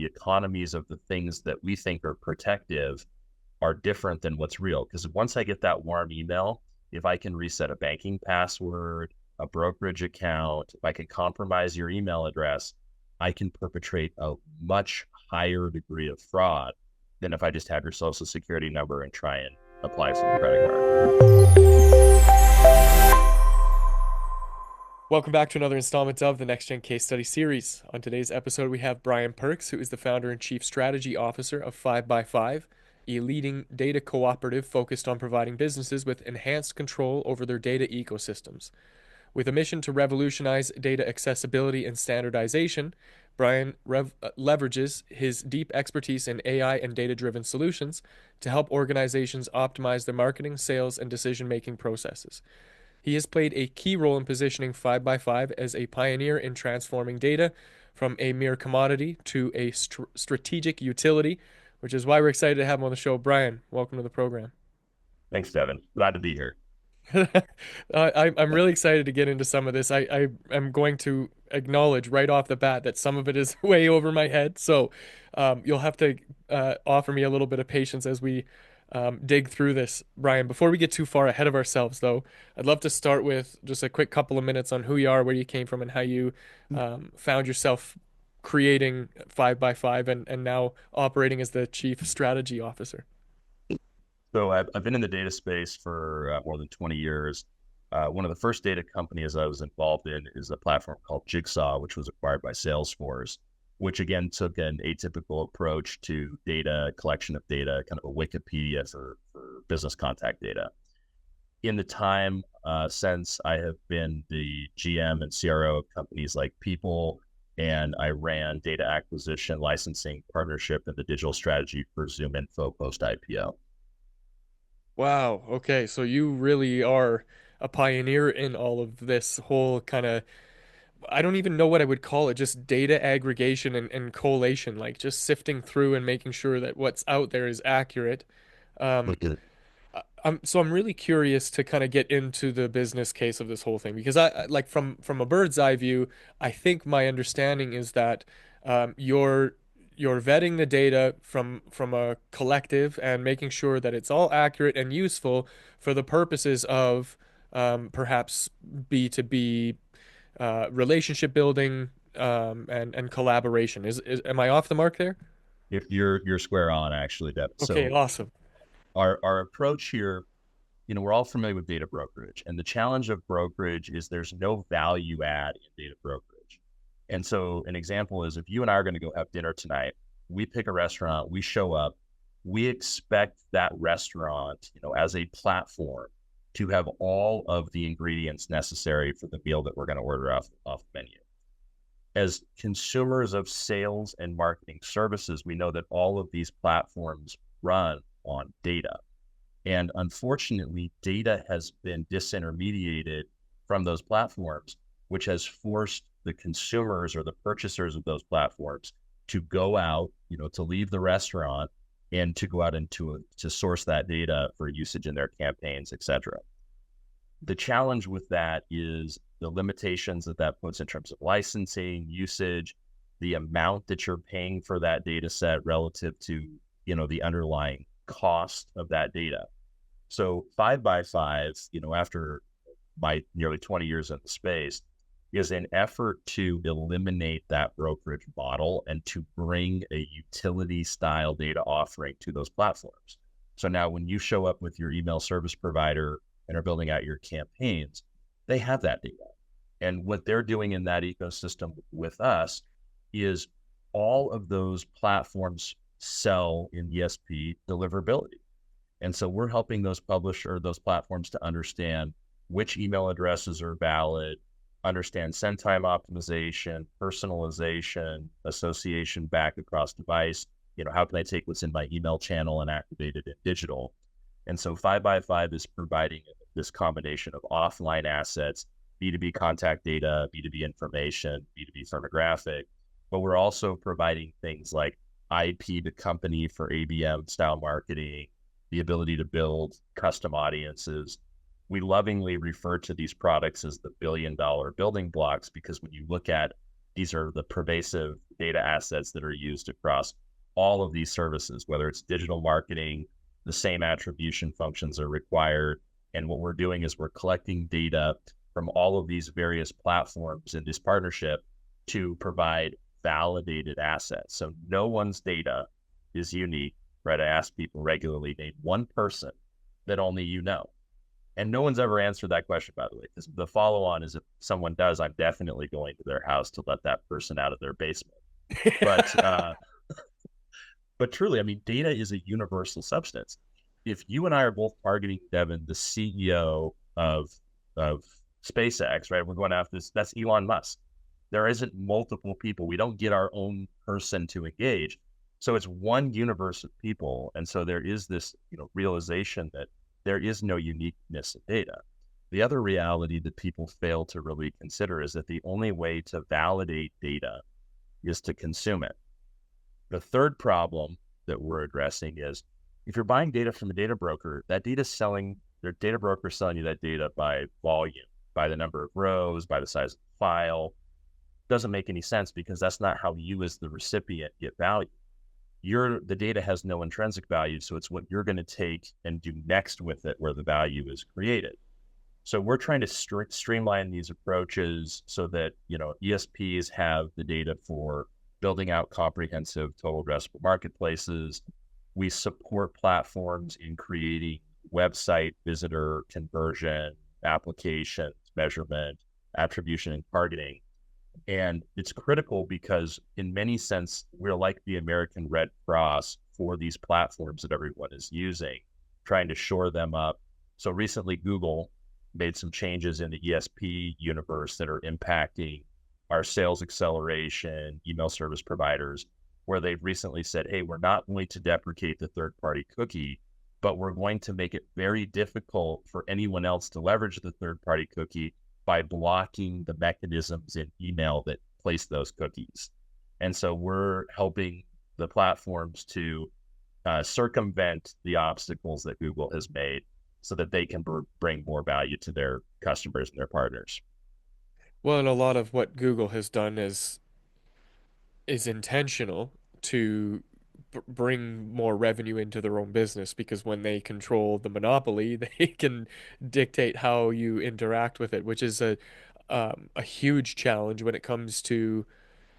the economies of the things that we think are protective are different than what's real. Because once I get that warm email, if I can reset a banking password, a brokerage account, if I can compromise your email address, I can perpetrate a much higher degree of fraud than if I just have your social security number and try and apply for a credit card. Welcome back to another installment of the Next Gen Case Study Series. On today's episode, we have Brian Perks, who is the founder and chief strategy officer of 5x5, a leading data cooperative focused on providing businesses with enhanced control over their data ecosystems. With a mission to revolutionize data accessibility and standardization, Brian leverages his deep expertise in AI and data-driven solutions to help organizations optimize their marketing, sales, and decision-making processes. He has played a key role in positioning 5x5 as a pioneer in transforming data from a mere commodity to a strategic utility, which is why we're excited to have him on the show. Brian, welcome to the program. Thanks, Devin. Glad to be here. I'm really excited to get into some of this. I am going to acknowledge right off the bat that some of it is way over my head. So you'll have to offer me a little bit of patience as we dig through this. Brian, before we get too far ahead of ourselves, though, I'd love to start with just a quick couple of minutes on who you are, where you came from, and how you found yourself creating 5x5 and now operating as the chief strategy officer. So I've been in the data space for more than 20 years. One of the first data companies I was involved in is a platform called Jigsaw, which was acquired by Salesforce, which again took an atypical approach to data, collection of data, kind of a Wikipedia for business contact data. In the time since, I have been the GM and CRO of companies like People, and I ran data acquisition, licensing, partnership, and the digital strategy for ZoomInfo post-IPO. Wow. Okay. So you really are a pioneer in all of this whole kind of, I don't even know what I would call it, just data aggregation and collation, like just sifting through and making sure that what's out there is accurate. Um, so I'm really curious to kind of get into the business case of this whole thing because like from a bird's eye view, I think my understanding is that you're vetting the data from a collective and making sure that it's all accurate and useful for the purposes of perhaps B2B relationship building and collaboration. Is am I off the mark there? If you're square on, actually, Devin. Okay, So awesome. our approach here, we're all familiar with data brokerage, and the challenge of brokerage is there's no value add in data brokerage. And so an example is if you and I are going to go have dinner tonight, we pick a restaurant, we show up, we expect that restaurant, as a platform to have all of the ingredients necessary for the meal that we're going to order off the menu. As consumers of sales and marketing services, we know that all of these platforms run on data. And unfortunately, data has been disintermediated from those platforms, which has forced the consumers or the purchasers of those platforms to go out, to leave the restaurant and to go out and to source that data for usage in their campaigns, et cetera. The challenge with that is the limitations that puts in terms of licensing, usage, the amount that you're paying for that data set relative to, the underlying cost of that data. So 5x5, after my nearly 20 years in the space, is an effort to eliminate that brokerage model and to bring a utility style data offering to those platforms. So now when you show up with your email service provider and are building out your campaigns, they have that data. And what they're doing in that ecosystem with us is all of those platforms sell in ESP deliverability. And so we're helping those platforms to understand which email addresses are valid, understand send time optimization, personalization, association back across device. How can I take what's in my email channel and activate it in digital? And so 5x5 is providing this combination of offline assets, B2B contact data, B2B information, B2B firmographic, but we're also providing things like IP to company for ABM style marketing, the ability to build custom audiences. We lovingly refer to these products as the $1 billion building blocks because when you look at these are the pervasive data assets that are used across all of these services, whether it's digital marketing, the same attribution functions are required. And what we're doing is we're collecting data from all of these various platforms in this partnership to provide validated assets. So no one's data is unique, right? I ask people regularly, name one person that only you know. And no one's ever answered that question, by the way, because the follow on is if someone does, I'm definitely going to their house to let that person out of their basement. But but truly, I mean, data is a universal substance. If you and I are both targeting Devin, the CEO of SpaceX, right? We're going after this. That's Elon Musk. There isn't multiple people. We don't get our own person to engage. So it's one universe of people, and so there is this, realization that there is no uniqueness in data. The other reality that people fail to really consider is that the only way to validate data is to consume it. The third problem that we're addressing is if you're buying data from a data broker, that data selling, their data broker is selling you that data by volume, by the number of rows, by the size of the file. Doesn't make any sense because that's not how you as the recipient get value. The data has no intrinsic value, so it's what you're going to take and do next with it where the value is created. So we're trying to streamline these approaches so that ESPs have the data for building out comprehensive total addressable marketplaces. We support platforms in creating website visitor conversion, applications, measurement, attribution, and targeting. And it's critical because in many sense, we're like the American Red Cross for these platforms that everyone is using, trying to shore them up. So recently, Google made some changes in the ESP universe that are impacting our sales acceleration, email service providers, where they've recently said, hey, we're not going to deprecate the third-party cookie, but we're going to make it very difficult for anyone else to leverage the third-party cookie by blocking the mechanisms in email that place those cookies. And so we're helping the platforms to circumvent the obstacles that Google has made so that they can bring more value to their customers and their partners. Well, and a lot of what Google has done is intentional to bring more revenue into their own business because when they control the monopoly, they can dictate how you interact with it, which is a huge challenge when it comes to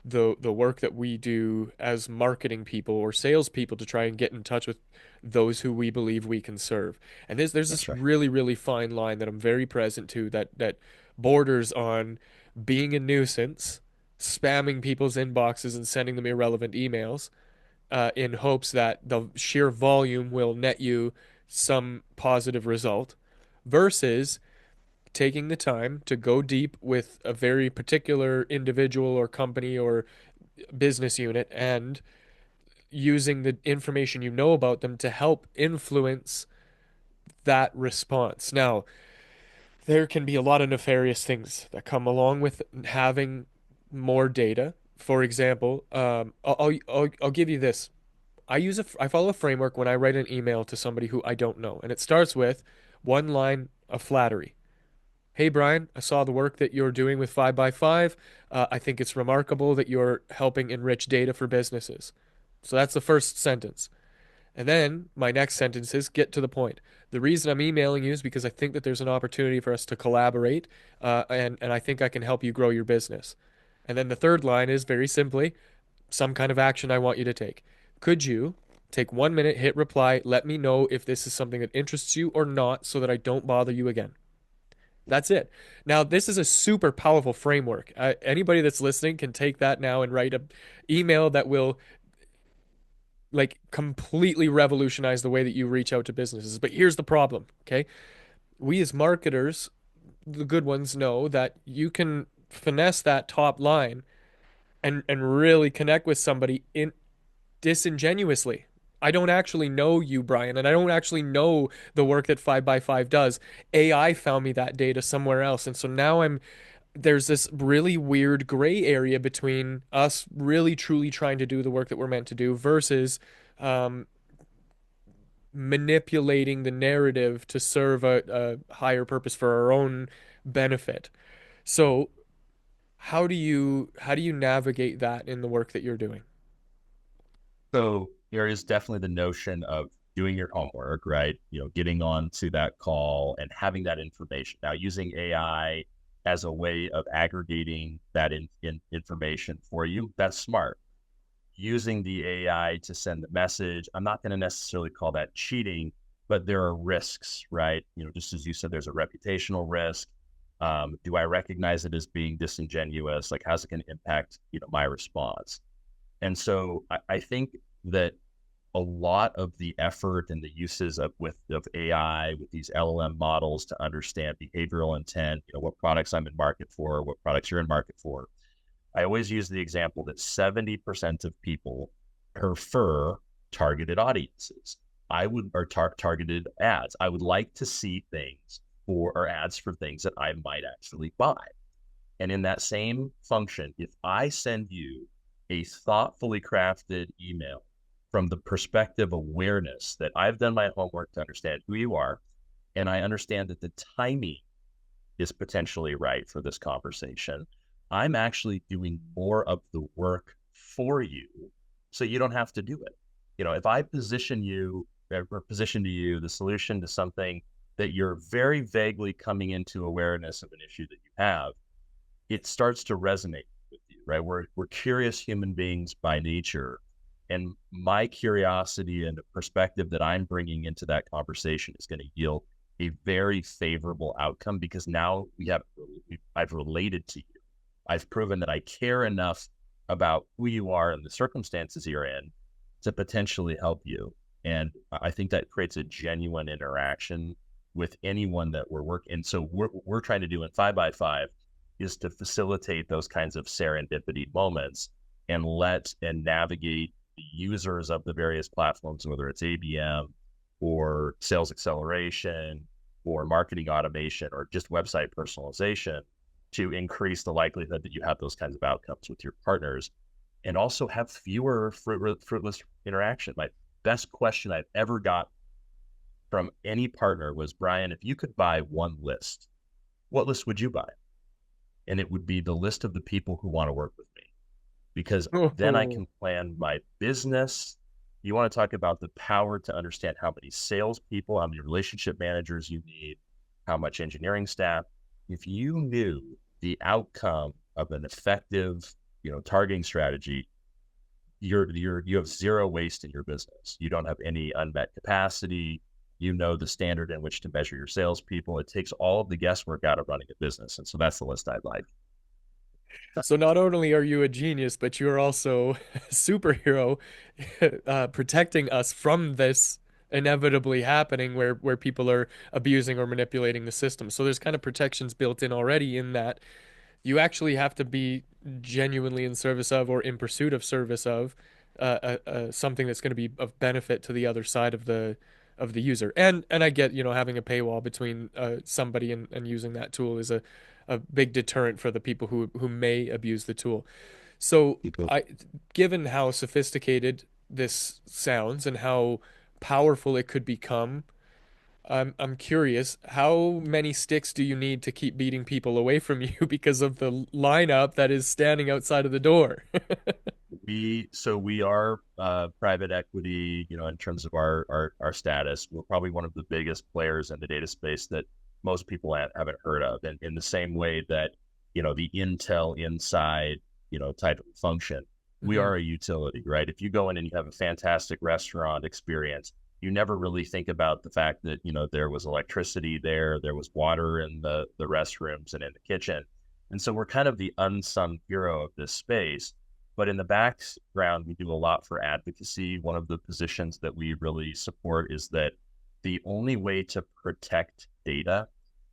the work that we do as marketing people or salespeople to try and get in touch with those who we believe we can serve. And there's That's this right. really, really fine line that I'm very present to that borders on being a nuisance, spamming people's inboxes and sending them irrelevant emails, in hopes that the sheer volume will net you some positive result, versus taking the time to go deep with a very particular individual or company or business unit and using the information you know about them to help influence that response. Now, there can be a lot of nefarious things that come along with having more data. For example, I'll give you this. I follow a framework when I write an email to somebody who I don't know, and it starts with one line of flattery. Hey Brian, I saw the work that you're doing with 5 by 5. I think it's remarkable that you're helping enrich data for businesses. So that's the first sentence. And then my next sentence is get to the point. The reason I'm emailing you is because I think that there's an opportunity for us to collaborate, and I think I can help you grow your business. And then the third line is very simply some kind of action I want you to take. Could you take 1 minute, hit reply, let me know if this is something that interests you or not so that I don't bother you again? That's it. Now, this is a super powerful framework. Anybody that's listening can take that now and write an email that will like completely revolutionize the way that you reach out to businesses. But here's the problem, okay? We as marketers, the good ones, know that you can finesse that top line and really connect with somebody in disingenuously. I don't actually know you, Brian, and I don't actually know the work that 5 by 5 does. AI found me that data somewhere else. And so now there's this really weird gray area between us really truly trying to do the work that we're meant to do versus um, manipulating the narrative to serve a higher purpose for our own benefit. So how do you navigate that in the work that you're doing? So there is definitely the notion of doing your homework, right? Getting on to that call and having that information. Now, using AI as a way of aggregating that information for you, that's smart. Using the AI to send the message, I'm not going to necessarily call that cheating, but there are risks, right? Just as you said, there's a reputational risk. Do I recognize it as being disingenuous? Like, how's it going to impact, my response? And so I think that a lot of the effort and the uses of AI with these LLM models to understand behavioral intent, what products I'm in market for, what products you're in market for. I always use the example that 70% of people prefer targeted audiences. Targeted ads. I would like to see things or ads for things that I might actually buy. And in that same function, if I send you a thoughtfully crafted email from the perspective awareness that I've done my homework to understand who you are, and I understand that the timing is potentially right for this conversation, I'm actually doing more of the work for you so you don't have to do it. If I position you or position to you the solution to something that you're very vaguely coming into awareness of an issue that you have, it starts to resonate with you, right? We're curious human beings by nature. And my curiosity and the perspective that I'm bringing into that conversation is going to yield a very favorable outcome because now I've related to you. I've proven that I care enough about who you are and the circumstances you're in to potentially help you. And I think that creates a genuine interaction with anyone that we're working. And so we're trying to do in 5x5 is to facilitate those kinds of serendipity moments and navigate the users of the various platforms, whether it's ABM or sales acceleration or marketing automation or just website personalization, to increase the likelihood that you have those kinds of outcomes with your partners and also have fewer fruitless interaction. My best question I've ever got from any partner was, Brian, if you could buy one list, what list would you buy? And it would be the list of the people who want to work with me, because then I Oh, can plan my business. You want to talk about the power to understand how many salespeople, how many relationship managers you need, how much engineering staff. If you knew the outcome of an effective, targeting strategy, you have zero waste in your business. You don't have any unmet capacity. The standard in which to measure your salespeople. It takes all of the guesswork out of running a business. And so that's the list I'd like. so not only are you a genius, but you're also a superhero, protecting us from this inevitably happening where people are abusing or manipulating the system. So there's kind of protections built in already in that you actually have to be genuinely in service of or in pursuit of service of something that's going to be of benefit to the other side of the user. And I get, having a paywall between somebody and using that tool is a big deterrent for the people who may abuse the tool. So People, I, given how sophisticated this sounds and how powerful it could become, I'm curious, how many sticks do you need to keep beating people away from you because of the lineup that is standing outside of the door? we are private equity, in terms of our status. We're probably one of the biggest players in the data space that most people haven't heard of. And in the same way that, the Intel inside, type of function, we Hmm. are a utility, right? If you go in and you have a fantastic restaurant experience, you never really think about the fact that, there was electricity there was water in the restrooms and in the kitchen. And so we're kind of the unsung hero of this space. But in the background, we do a lot for advocacy. One of the positions that we really support is that the only way to protect data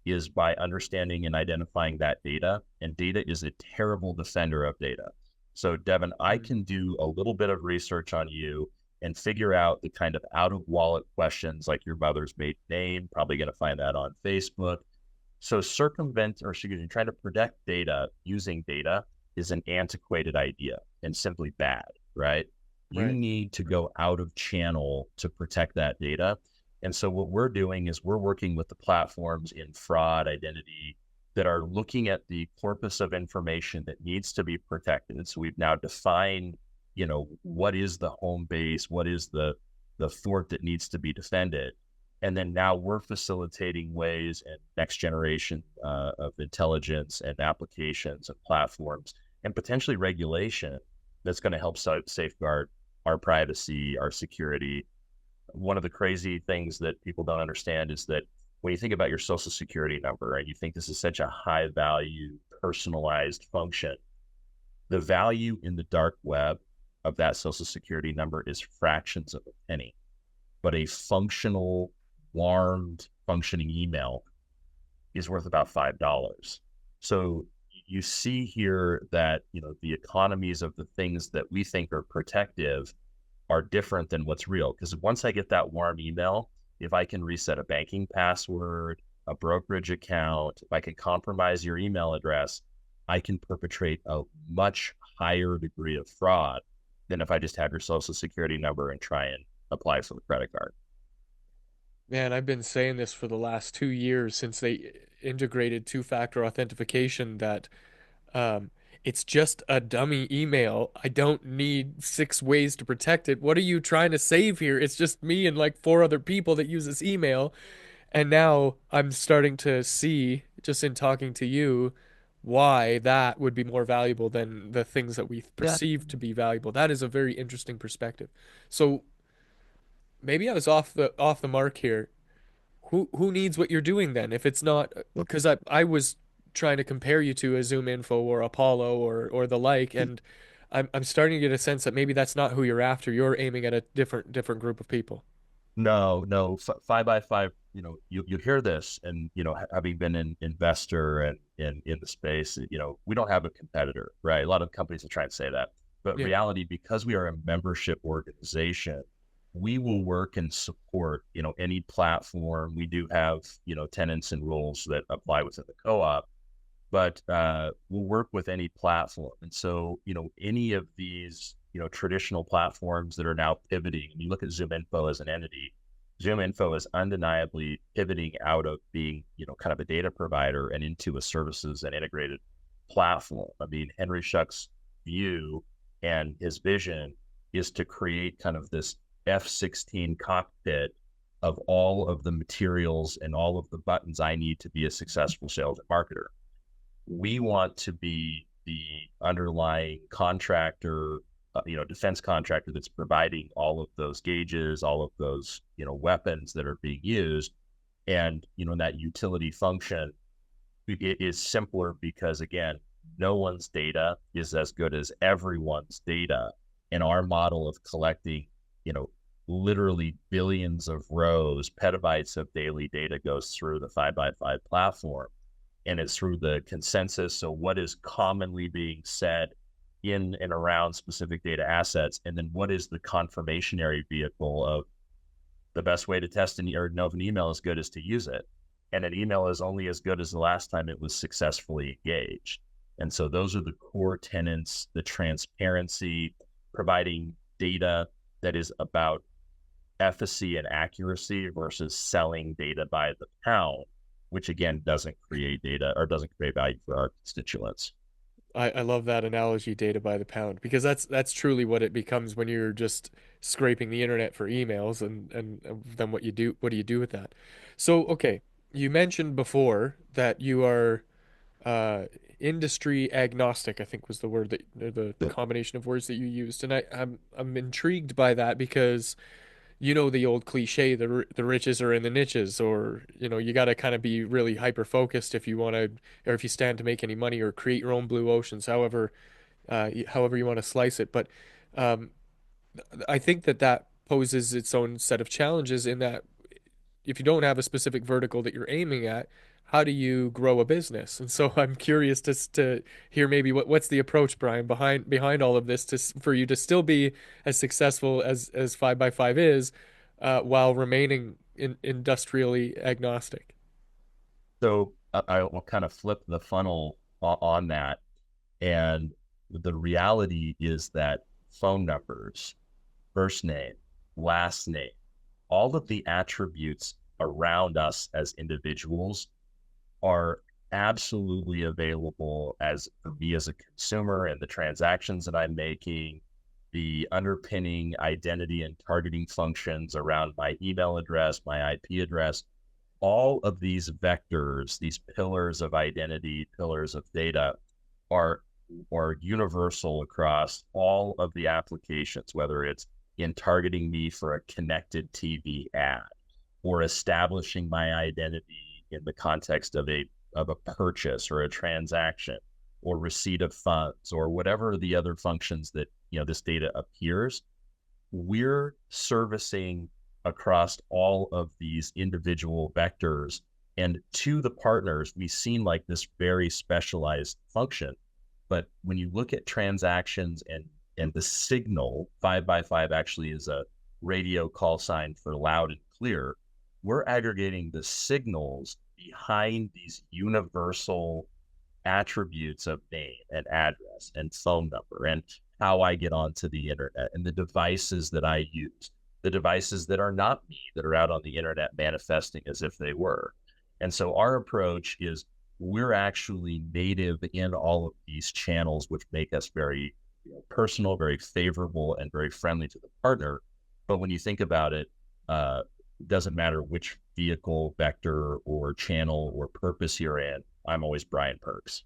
is by understanding and identifying that data. And data is a terrible defender of data. So, Devin, I can do a little bit of research on you and figure out the kind of out of wallet questions like your mother's maiden name, probably going to find that on Facebook. So trying to protect data using data is an antiquated idea and simply bad, right? You Right. need to go out of channel to protect that data. And so what we're doing is we're working with the platforms in fraud, identity, that are looking at the corpus of information that needs to be protected. So we've now defined, what is the home base, what is the fort that needs to be defended, and then now we're facilitating ways and next generation of intelligence and applications and platforms and potentially regulation that's going to help safeguard our privacy, our security. One of the crazy things that people don't understand is that when you think about your social security number and you think this is such a high value, personalized function, the value in the dark web of that social security number is fractions of a penny. But a functional, warmed, functioning email is worth about $5. So you see here that the economies of the things that we think are protective are different than what's real. Because once I get that warm email, if I can reset a banking password, a brokerage account, if I can compromise your email address, I can perpetrate a much higher degree of fraud than if I just have your social security number and try and apply for the credit card. Man, I've been saying this for the last 2 years since they integrated two-factor authentication that um, it's just a dummy email. I don't need 6 ways to protect it. What are you trying to save here? It's just me and like 4 other people that use this email. And now I'm starting to see, just in talking to you, why that would be more valuable than the things that we Yeah. perceive to be valuable. That is a very interesting perspective. So maybe I was off the mark here. Who needs what you're doing then? If it's not, because I was trying to compare you to a Zoom Info or Apollo or the like, and I'm starting to get a sense that maybe that's not who you're after. You're aiming at a different group of people. No, no, 5 by 5. You hear this, and having been an investor and in the space, we don't have a competitor, right? A lot of companies will try and say that, but Yeah. reality, because we are a membership organization, we will work and support any platform. We do have tenants and rules that apply within the co-op, but we'll work with any platform. And so, any of these, traditional platforms that are now pivoting, and you look at Zoom Info as an entity, Zoom Info is undeniably pivoting out of being, kind of a data provider and into a services and integrated platform. I mean, Henry Schuck's view and his vision is to create kind of this F-16 cockpit of all of the materials and all of the buttons I need to be a successful sales and marketer. We want to be the underlying contractor, defense contractor that's providing all of those gauges, all of those, weapons that are being used. And, that utility function, it is simpler because, again, no one's data is as good as everyone's data. And our model of collecting, you know, literally billions of rows, petabytes of daily data goes through the 5 by 5 platform, and it's through the consensus. So what is commonly being said in and around specific data assets, and then what is the confirmationary vehicle of the best way to test or know if an email is good is to use it. And an email is only as good as the last time it was successfully engaged. And so those are the core tenets, the transparency, providing data that is about efficacy and accuracy versus selling data by the pound, which again doesn't create data or doesn't create value for our constituents. I love that analogy, data by the pound, because that's truly what it becomes when you're just scraping the internet for emails and then what do you do with that? So, okay, you mentioned before that you are uh industry agnostic, I think was the word that or the combination of words that you used. And I'm intrigued by that because you know the old cliche, the riches are in the niches, or you got to kind of be really hyper focused if you want to, or if you stand to make any money or create your own blue oceans, however you want to slice it. But um, I think that poses its own set of challenges in that if you don't have a specific vertical that you're aiming at, how do you grow a business? And so I'm curious to hear maybe what's the approach, Brian, behind all of this for you to still be as successful as 5 by 5 is, while remaining industrially agnostic. So I will kind of flip the funnel on that. And the reality is that phone numbers, first name, last name, all of the attributes around us as individuals are absolutely available as for me as a consumer and the transactions that I'm making, the underpinning identity and targeting functions around my email address, my IP address, all of these vectors, these pillars of identity, pillars of data are are universal across all of the applications, whether it's in targeting me for a connected TV ad or establishing my identity in the context of a purchase or a transaction or receipt of funds or whatever the other functions that this data appears. We're servicing across all of these individual vectors, and to the partners we seem like this very specialized function, but when you look at transactions and the signal, 5x5 actually is a radio call sign for loud and clear. We're aggregating the signals behind these universal attributes of name and address and phone number and how I get onto the internet and the devices that I use, the devices that are not me, that are out on the internet manifesting as if they were. And so our approach is we're actually native in all of these channels, which make us very personal, very favorable, and very friendly to the partner. But when you think about it, it doesn't matter which vehicle, vector, or channel or purpose you're in. I'm always Brian Perks.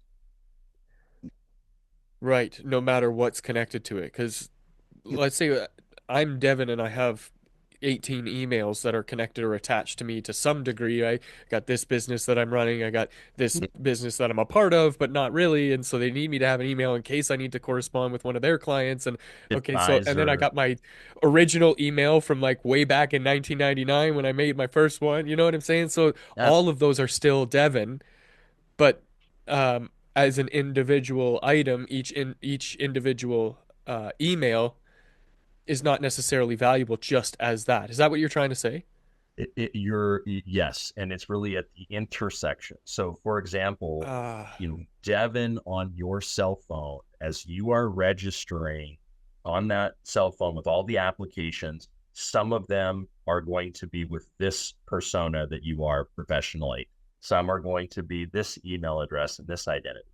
Right, no matter what's connected to it. Because let's say I'm Devin and I have 18 emails that are connected or attached to me to some degree. I got this business that I'm running, I got this business that I'm a part of, but not really. And so they need me to have an email in case I need to correspond with one of their clients. And okay, so, and then I Advisor. got my original email from like way back in 1999 when I made my first one. You know what I'm saying? So Yes. all of those are still Devin, but as an individual item, each individual email is not necessarily valuable just as that. Is that what you're trying to say? You're yes, and it's really at the intersection. So, for example, Devin, on your cell phone, as you are registering on that cell phone with all the applications, some of them are going to be with this persona that you are professionally. Some are going to be this email address and this identity.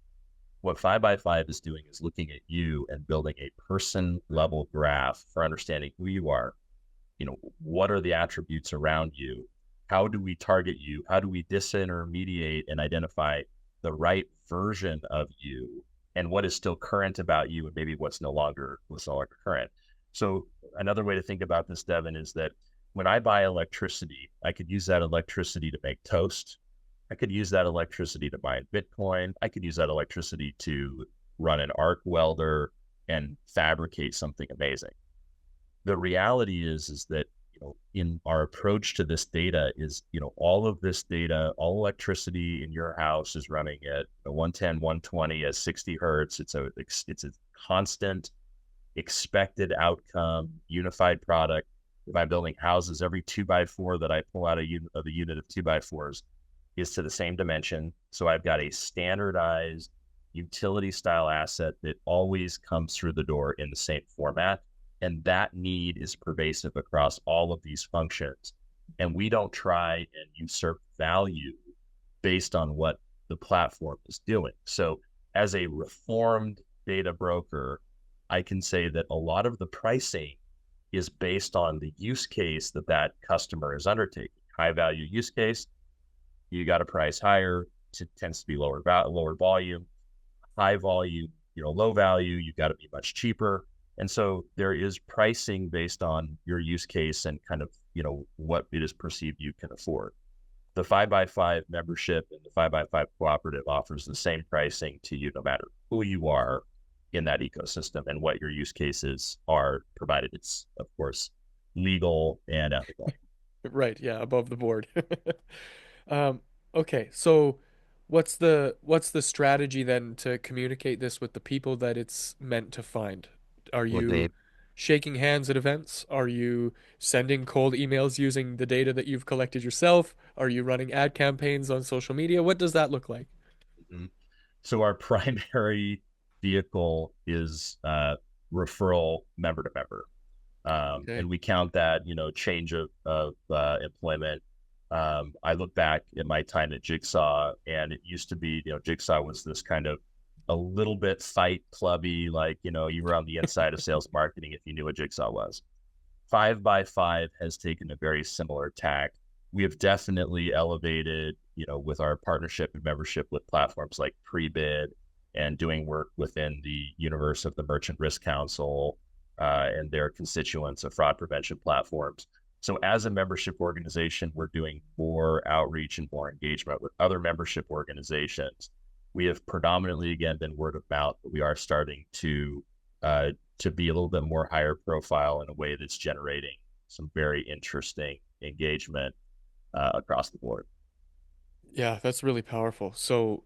What 5x5 is doing is looking at you and building a person level graph for understanding who you are. What are the attributes around you? How do we target you? How do we disintermediate and identify the right version of you and what is still current about you and maybe what's no longer current? So another way to think about this, Devin, is that when I buy electricity, I could use that electricity to make toast. I could use that electricity to buy Bitcoin. I could use that electricity to run an arc welder and fabricate something amazing. The reality is that in our approach to this data is all of this data, all electricity in your house is running at 110 120 at 60 hertz. It's a constant expected outcome unified product. If I'm building houses, every 2x4 that I pull out of a unit of 2x4s is to the same dimension. So I've got a standardized utility style asset that always comes through the door in the same format. And that need is pervasive across all of these functions. And we don't try and usurp value based on what the platform is doing. So, as a reformed data broker, I can say that a lot of the pricing is based on the use case that that customer is undertaking. High value use case, you got to price higher. It tends to be lower volume. High volume, low value, you've got to be much cheaper. And so there is pricing based on your use case and kind of, what it is perceived you can afford. The 5x5 membership and the 5x5 cooperative offers the same pricing to you no matter who you are in that ecosystem and what your use cases are, provided it's, of course, legal and ethical. Right, yeah, above the board. Um, okay, so what's the strategy then to communicate this with the people that it's meant to find? Are Look, you Dave, shaking hands at events? Are you sending cold emails using the data that you've collected yourself? Are you running ad campaigns on social media? What does that look like? mhm. So our primary vehicle is referral member to member. Okay. And we count that, change of employment I look back at my time at Jigsaw, and it used to be, Jigsaw was this kind of a little bit fight clubby, like, you were on the inside of sales marketing if you knew what Jigsaw was. 5x5 has taken a very similar tack. We have definitely elevated, with our partnership and membership with platforms like Prebid and doing work within the universe of the Merchant Risk Council and their constituents of fraud prevention platforms. So as a membership organization, we're doing more outreach and more engagement with other membership organizations. We have predominantly, again, been word of mouth, but we are starting to be a little bit more higher profile in a way that's generating some very interesting engagement across the board. Yeah, that's really powerful. So,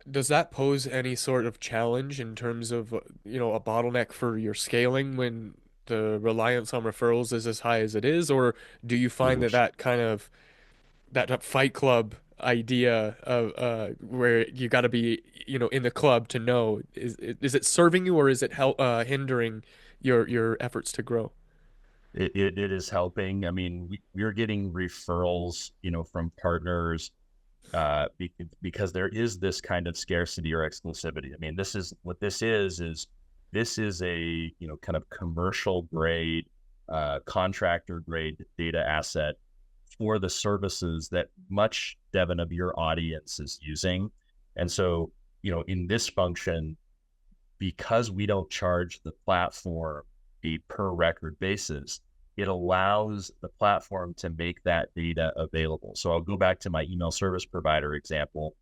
does that pose any sort of challenge in terms of, a bottleneck for your scaling when the reliance on referrals is as high as it is, or do you find Ooh, that that kind of that Fight Club idea of where you got to be, in the club to know is it serving you or is it hindering your efforts to grow? it is helping. I mean, we're getting referrals, from partners because there is this kind of scarcity or exclusivity. I mean, this is what this is a, kind of commercial grade, contractor grade data asset for the services that much, Devin, of your audience is using. And so, in this function, because we don't charge the platform a per record basis, it allows the platform to make that data available. So I'll go back to my email service provider example.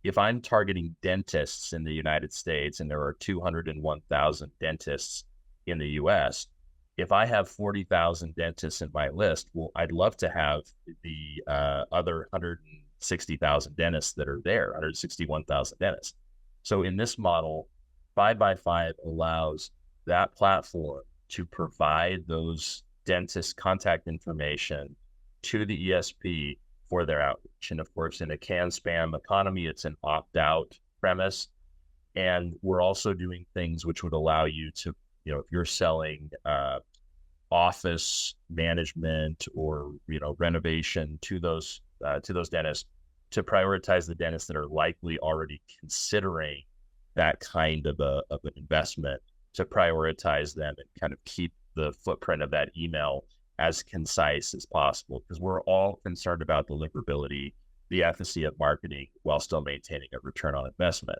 If I'm targeting dentists in the United States, and there are 201,000 dentists in the US, if I have 40,000 dentists in my list, well, I'd love to have the other 160,000 dentists that are there, 161,000 dentists. So in this model, 5x5 allows that platform to provide those dentist contact information to the ESP for their outreach. And of course, in a can spam economy, it's an opt out premise. And we're also doing things which would allow you to, if you're selling office management or, renovation to those dentists, to prioritize the dentists that are likely already considering that kind of an investment, to prioritize them and kind of keep the footprint of that email as concise as possible, because we're all concerned about deliverability, the efficacy of marketing while still maintaining a return on investment.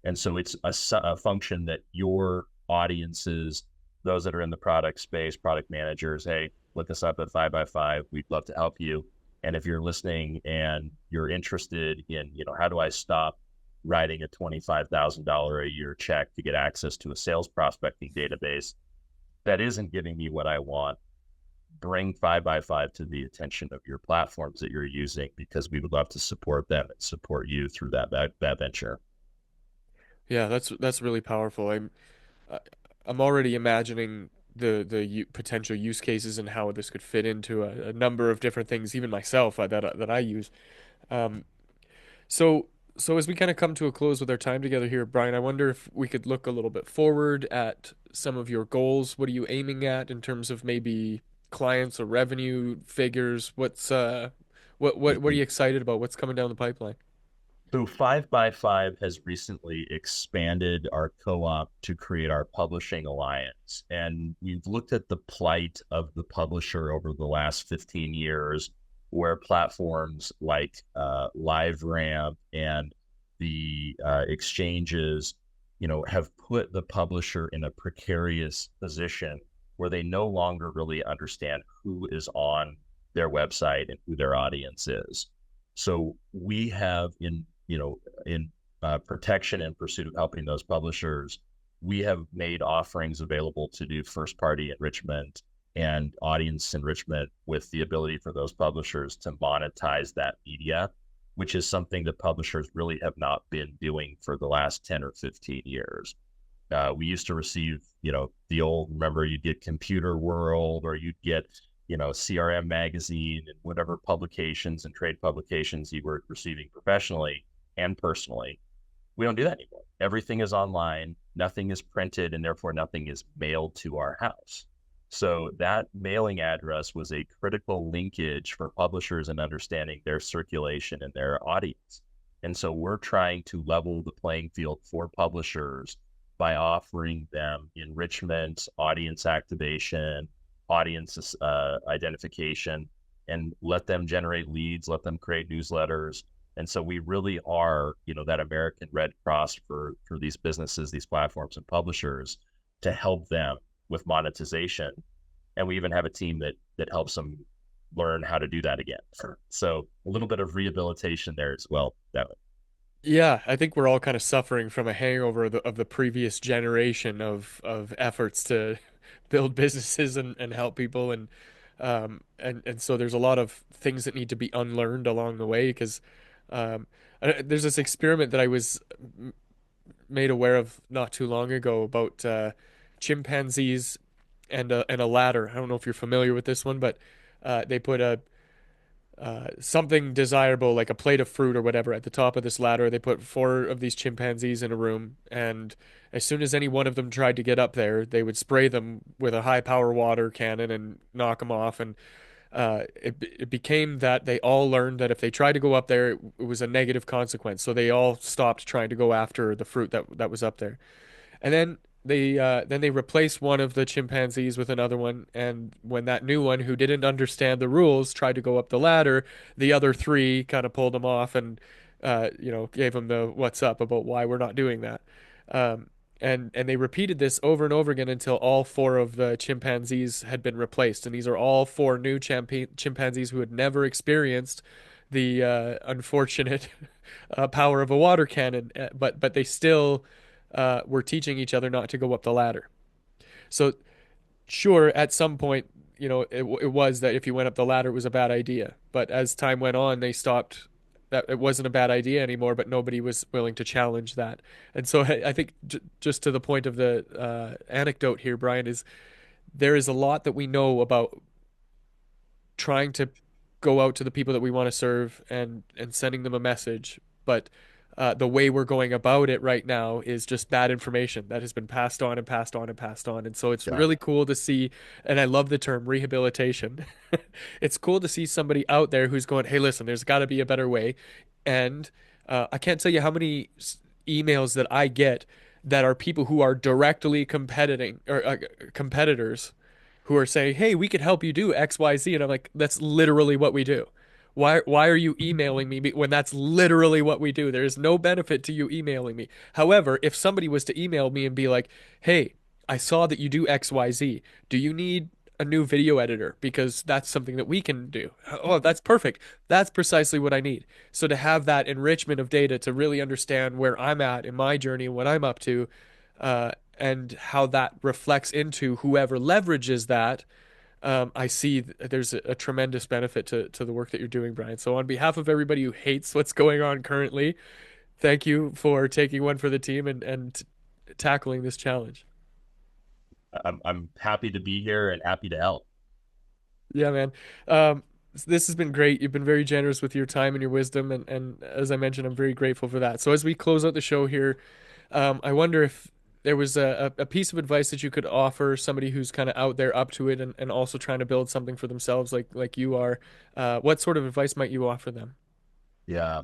And so it's a function that your audiences, those that are in the product space, product managers, hey, look us up at 5x5. We'd love to help you. And if you're listening and you're interested in, how do I stop writing a $25,000 a year check to get access to a sales prospecting database that isn't giving me what I want, bring 5x5 to the attention of your platforms that you're using, because we would love to support them and support you through that venture. Yeah, that's really powerful. I- I'm already imagining the potential use cases and how this could fit into a number of different things, even myself that I use. Um, so so as we kind of come to a close with our time together here, Brian, I wonder if we could look a little bit forward at some of your goals. What are you aiming at in terms of maybe clients or revenue figures? What are you excited about? What's coming down the pipeline? So 5x5 has recently expanded our co-op to create our publishing alliance. And we've looked at the plight of the publisher over the last 15 years, where platforms like LiveRamp and the exchanges, have put the publisher in a precarious position where they no longer really understand who is on their website and who their audience is. So we have in protection and pursuit of helping those publishers, we have made offerings available to do first party enrichment and audience enrichment with the ability for those publishers to monetize that media, which is something that publishers really have not been doing for the last 10 or 15 years. We used to receive, the old, remember, you'd get Computer World, or you'd get, CRM Magazine and whatever publications and trade publications you were receiving professionally and personally. We don't do that anymore. Everything is online, nothing is printed, and therefore nothing is mailed to our house. So that mailing address was a critical linkage for publishers in understanding their circulation and their audience. And so we're trying to level the playing field for publishers by offering them enrichment, audience activation, audience identification, and let them generate leads, let them create newsletters. And so we really are, that American Red Cross for these businesses, these platforms and publishers to help them with monetization. And we even have a team that helps them learn how to do that again. So a little bit of rehabilitation there as well. Yeah, I think we're all kind of suffering from a hangover of the previous generation of efforts to build businesses and help people and so there's a lot of things that need to be unlearned along the way because um, there's this experiment that I was made aware of not too long ago about chimpanzees and a ladder. I don't know if you're familiar with this one, but they put a something desirable like a plate of fruit or whatever at the top of this ladder. They put four of these chimpanzees in a room, and as soon as any one of them tried to get up there, they would spray them with a high power water cannon and knock them off. And it became that they all learned that if they tried to go up there, it was a negative consequence. So they all stopped trying to go after the fruit that was up there. And then they replaced one of the chimpanzees with another one, and when that new one who didn't understand the rules tried to go up the ladder, the other three kind of pulled him off and gave him the what's up about why we're not doing that. Um, and they repeated this over and over again until all four of the chimpanzees had been replaced, and these are all four new chimpanzees who had never experienced the unfortunate power of a water cannon, but they still were teaching each other not to go up the ladder. So, sure, at some point, it was that if you went up the ladder, it was a bad idea. But as time went on, they stopped that it wasn't a bad idea anymore, but nobody was willing to challenge that. And so I think just to the point of the anecdote here, Brian, is there is a lot that we know about trying to go out to the people that we want to serve and sending them a message, but the way we're going about it right now is just bad information that has been passed on and passed on and passed on. And so it's Yeah. really cool to see, and I love the term rehabilitation. It's cool to see somebody out there who's going, hey, listen, there's got to be a better way. And I can't tell you how many emails that I get that are people who are directly competing or competitors who are saying, "Hey, we could help you do XYZ." And I'm like, "That's literally what we do. Why are you emailing me when that's literally what we do? There is no benefit to you emailing me." However, if somebody was to email me and be like, "Hey, I saw that you do XYZ. Do you need a new video editor? Because that's something that we can do." Oh, that's perfect. That's precisely what I need. So to have that enrichment of data to really understand where I'm at in my journey and what I'm up to, and how that reflects into whoever leverages that, I see there's a tremendous benefit to the work that you're doing, Brian. So on behalf of everybody who hates what's going on currently, thank you for taking one for the team and tackling this challenge. I'm happy to be here and happy to help. Yeah, man. Um, this has been great. You've been very generous with your time and your wisdom, and as I mentioned, I'm very grateful for that. So as we close out the show here, I wonder if there was a piece of advice that you could offer somebody who's kind of out there up to it and also trying to build something for themselves like you are. What sort of advice might you offer them? Yeah.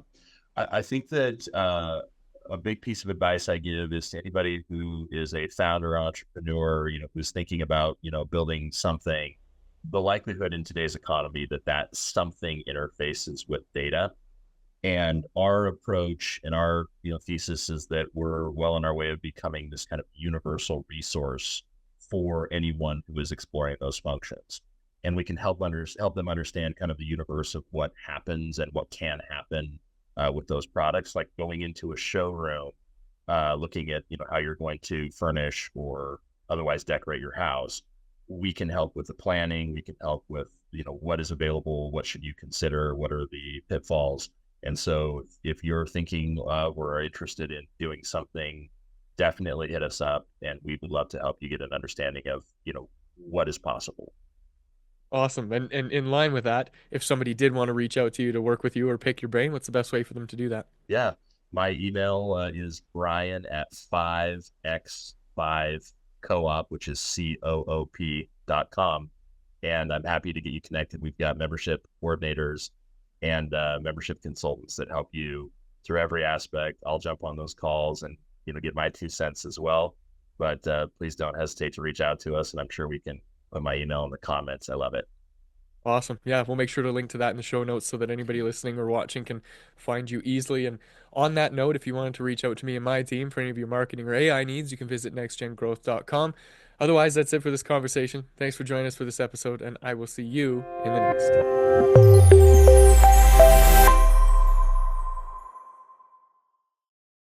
I think that a big piece of advice I give is to anybody who is a founder entrepreneur, who's thinking about, building something, the likelihood in today's economy that that something interfaces with data. And our approach and our thesis is that we're well on our way of becoming this kind of universal resource for anyone who is exploring those functions. And we can help them understand kind of the universe of what happens and what can happen with those products, like going into a showroom, looking at how you're going to furnish or otherwise decorate your house. We can help with the planning. We can help with what is available, what should you consider, what are the pitfalls. And so if you're thinking we're interested in doing something, definitely hit us up, and we would love to help you get an understanding of what is possible. Awesome. And in line with that, if somebody did want to reach out to you to work with you or pick your brain, what's the best way for them to do that? Yeah, my email is Brian at 5x5 co-op, which is COOP actionable.com. And I'm happy to get you connected. We've got membership coordinators and membership consultants that help you through every aspect. I'll jump on those calls and get my 2 cents as well. But please don't hesitate to reach out to us, and I'm sure we can put my email in the comments. I love it. Awesome. Yeah, we'll make sure to link to that in the show notes so that anybody listening or watching can find you easily. And on that note, if you wanted to reach out to me and my team for any of your marketing or AI needs, you can visit nextgengrowth.com. Otherwise, that's it for this conversation. Thanks for joining us for this episode, and I will see you in the next.